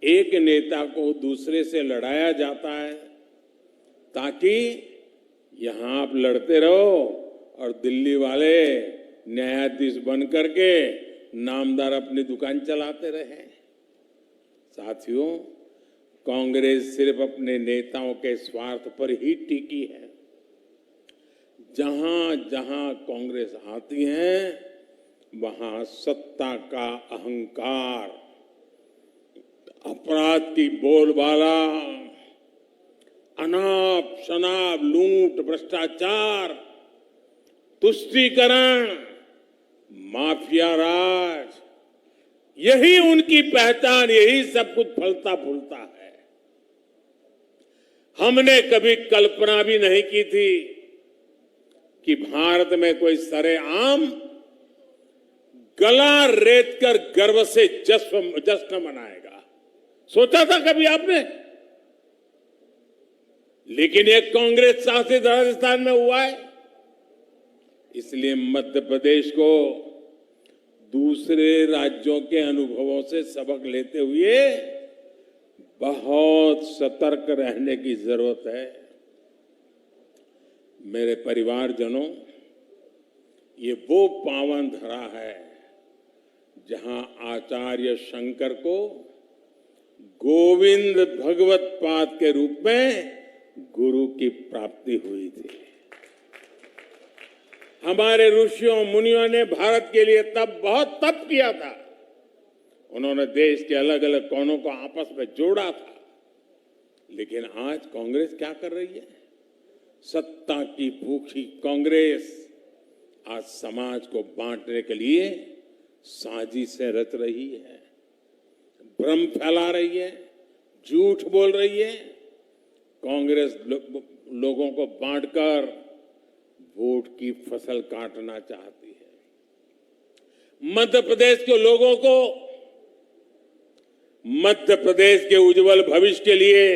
एक नेता को दूसरे से लड़ाया जाता है ताकि यहां आप लड़ते रहो और दिल्ली वाले न्यायाधीश बन करके नामदार अपनी दुकान चलाते रहे। साथियों, कांग्रेस सिर्फ अपने नेताओं के स्वार्थ पर ही टिकी है। जहां जहां कांग्रेस आती है वहां सत्ता का अहंकार, अपराध की बोलबाला, अनाप शनाप, लूट, भ्रष्टाचार, तुष्टीकरण, माफिया राज, यही उनकी पहचान, यही सब कुछ फलता फूलता है। हमने कभी कल्पना भी नहीं की थी कि भारत में कोई सरेआम गला रेत कर गर्व से जश्न मनाएगा। सोचा था कभी आपने? लेकिन ये कांग्रेस शासित राजस्थान में हुआ है। इसलिए मध्य प्रदेश को दूसरे राज्यों के अनुभवों से सबक लेते हुए बहुत सतर्क रहने की जरूरत है। मेरे परिवारजनों, ये वो पावन धरा है जहां आचार्य शंकर को गोविंद भगवत पाद के रूप में गुरु की प्राप्ति हुई थी। हमारे ऋषियों मुनियों ने भारत के लिए तब बहुत तप किया था। उन्होंने देश के अलग अलग कोनों को आपस में जोड़ा था। लेकिन आज कांग्रेस क्या कर रही है? सत्ता की भूखी कांग्रेस आज समाज को बांटने के लिए साजिशें रच रही है, भ्रम फैला रही है, झूठ बोल रही है। कांग्रेस लोगों को बांटकर वोट की फसल काटना चाहती है। मध्य प्रदेश के लोगों को मध्य प्रदेश के उज्जवल भविष्य के लिए,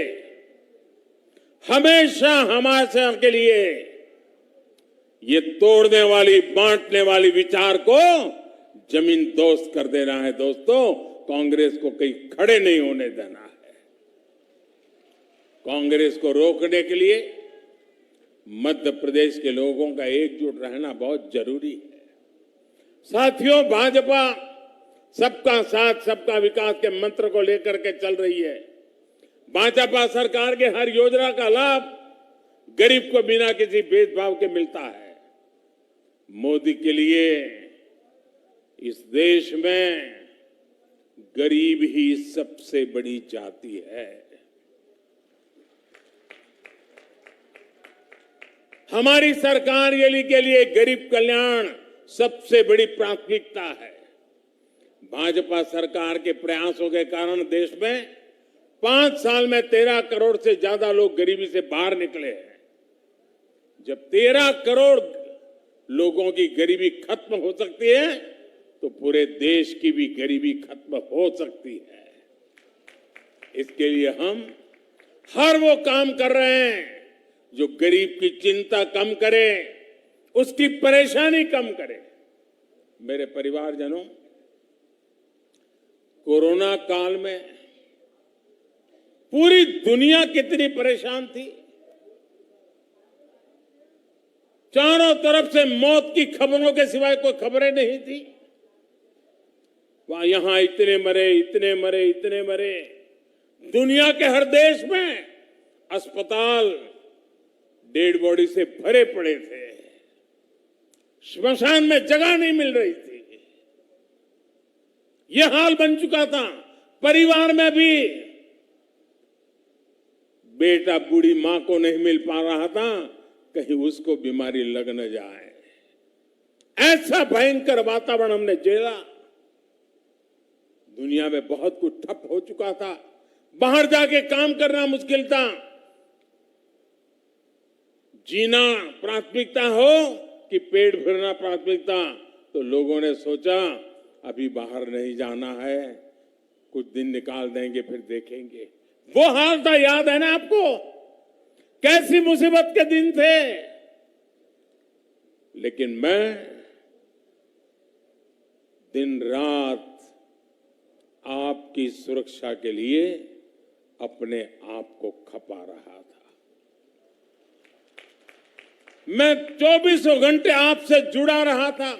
हमेशा हमारे के लिए ये तोड़ने वाली, बांटने वाली विचार को जमीन दोस्त कर देना है। दोस्तों, कांग्रेस को कहीं खड़े नहीं होने देना है। कांग्रेस को रोकने के लिए मध्य प्रदेश के लोगों का एकजुट रहना बहुत जरूरी है। साथियों, भाजपा सबका साथ सबका विकास के मंत्र को लेकर के चल रही है। भाजपा सरकार के हर योजना का लाभ गरीब को बिना किसी भेदभाव के मिलता है। मोदी के लिए इस देश में गरीब ही सबसे बड़ी जाति है। हमारी सरकार के लिए गरीब कल्याण सबसे बड़ी प्राथमिकता है। भाजपा सरकार के प्रयासों के कारण देश में 5 साल में 13 करोड़ से ज्यादा लोग गरीबी से बाहर निकले हैं। जब 13 करोड़ लोगों की गरीबी खत्म हो सकती है तो पूरे देश की भी गरीबी खत्म हो सकती है। इसके लिए हम हर वो काम कर रहे हैं जो गरीब की चिंता कम करे, उसकी परेशानी कम करे। मेरे परिवारजनों, कोरोना काल में पूरी दुनिया कितनी परेशान थी। चारों तरफ से मौत की खबरों के सिवाय कोई खबरें नहीं थी। वहां यहां इतने मरे, इतने मरे, इतने मरे। दुनिया के हर देश में अस्पताल डेड बॉडी से भरे पड़े थे। श्मशान में जगह नहीं मिल रही थी। यह हाल बन चुका था। परिवार में भी बेटा बूढ़ी मां को नहीं मिल पा रहा था, कहीं उसको बीमारी लग न जाए। ऐसा भयंकर वातावरण हमने झेला। दुनिया में बहुत कुछ ठप हो चुका था। बाहर जाके काम करना मुश्किल था। जीना प्राथमिकता हो कि पेट भरना प्राथमिकता, तो लोगों ने सोचा अभी बाहर नहीं जाना है, कुछ दिन निकाल देंगे फिर देखेंगे। वो हाल था, याद है ना आपको? कैसी मुसीबत के दिन थे। लेकिन मैं दिन रात आपकी सुरक्षा के लिए अपने आप को खपा रहा था। मैं 24 घंटे आपसे जुड़ा रहा था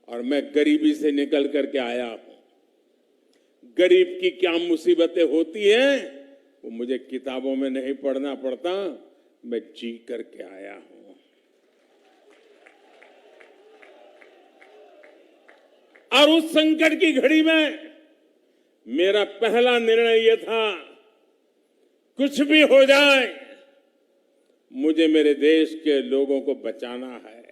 और मैं गरीबी से निकल करके आया हूं। गरीब की क्या मुसीबतें होती हैं वो मुझे किताबों में नहीं पढ़ना पड़ता, मैं जी करके आया हूं। और उस संकट की घड़ी में मेरा पहला निर्णय यह था, कुछ भी हो जाए मुझे मेरे देश के लोगों को बचाना है।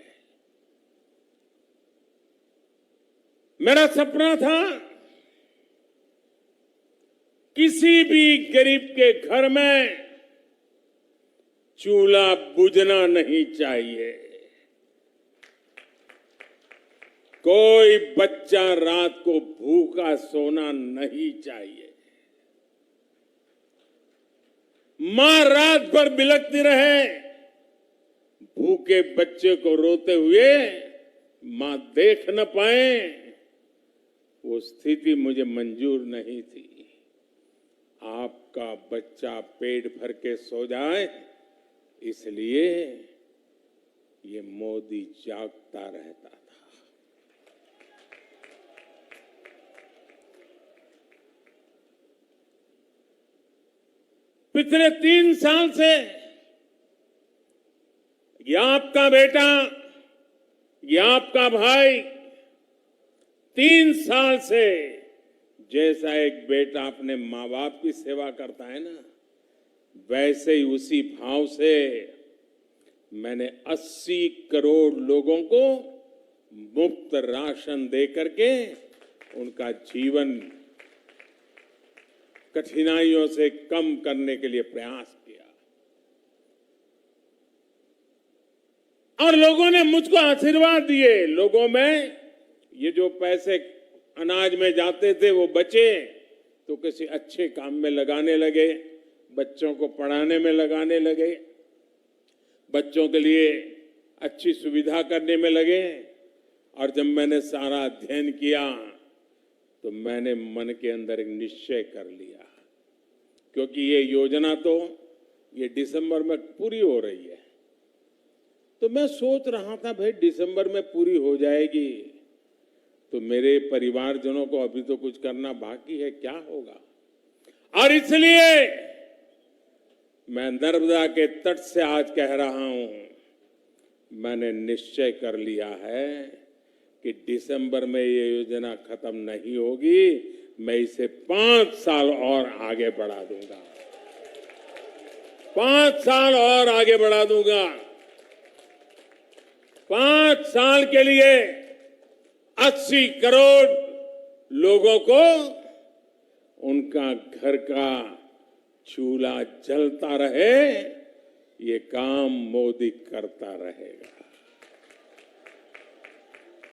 मेरा सपना था किसी भी गरीब के घर में चूल्हा बुझना नहीं चाहिए, कोई बच्चा रात को भूखा सोना नहीं चाहिए, मां रात भर बिलखती रहे, भूखे बच्चे को रोते हुए मां देख न पाए, वो स्थिति मुझे मंजूर नहीं थी। आपका बच्चा पेट भर के सो जाए, इसलिए ये मोदी जागता रहता था। पिछले 3 साल से ये आपका बेटा, ये आपका भाई 3 साल से जैसा एक बेटा अपने मां बाप की सेवा करता है ना, वैसे ही उसी भाव से मैंने 80 करोड़ लोगों को मुफ्त राशन दे करके उनका जीवन कठिनाइयों से कम करने के लिए प्रयास किया। और लोगों ने मुझको आशीर्वाद दिए। लोगों में ये जो पैसे अनाज में जाते थे वो बचे तो किसी अच्छे काम में लगाने लगे, बच्चों को पढ़ाने में लगाने लगे, बच्चों के लिए अच्छी सुविधा करने में लगे। और जब मैंने सारा अध्ययन किया तो मैंने मन के अंदर एक निश्चय कर लिया, क्योंकि ये योजना तो ये दिसंबर में पूरी हो रही है, तो मैं सोच रहा था भाई दिसंबर में पूरी हो जाएगी तो मेरे परिवारजनों को अभी तो कुछ करना बाकी है, क्या होगा। और इसलिए मैं नर्मदा के तट से आज कह रहा हूं, मैंने निश्चय कर लिया है कि दिसंबर में ये योजना खत्म नहीं होगी, मैं इसे 5 साल और आगे बढ़ा दूंगा, 5 साल और आगे बढ़ा दूंगा। 5 साल के लिए 80 करोड़ लोगों को उनका घर का चूल्हा जलता रहे, ये काम मोदी करता रहेगा।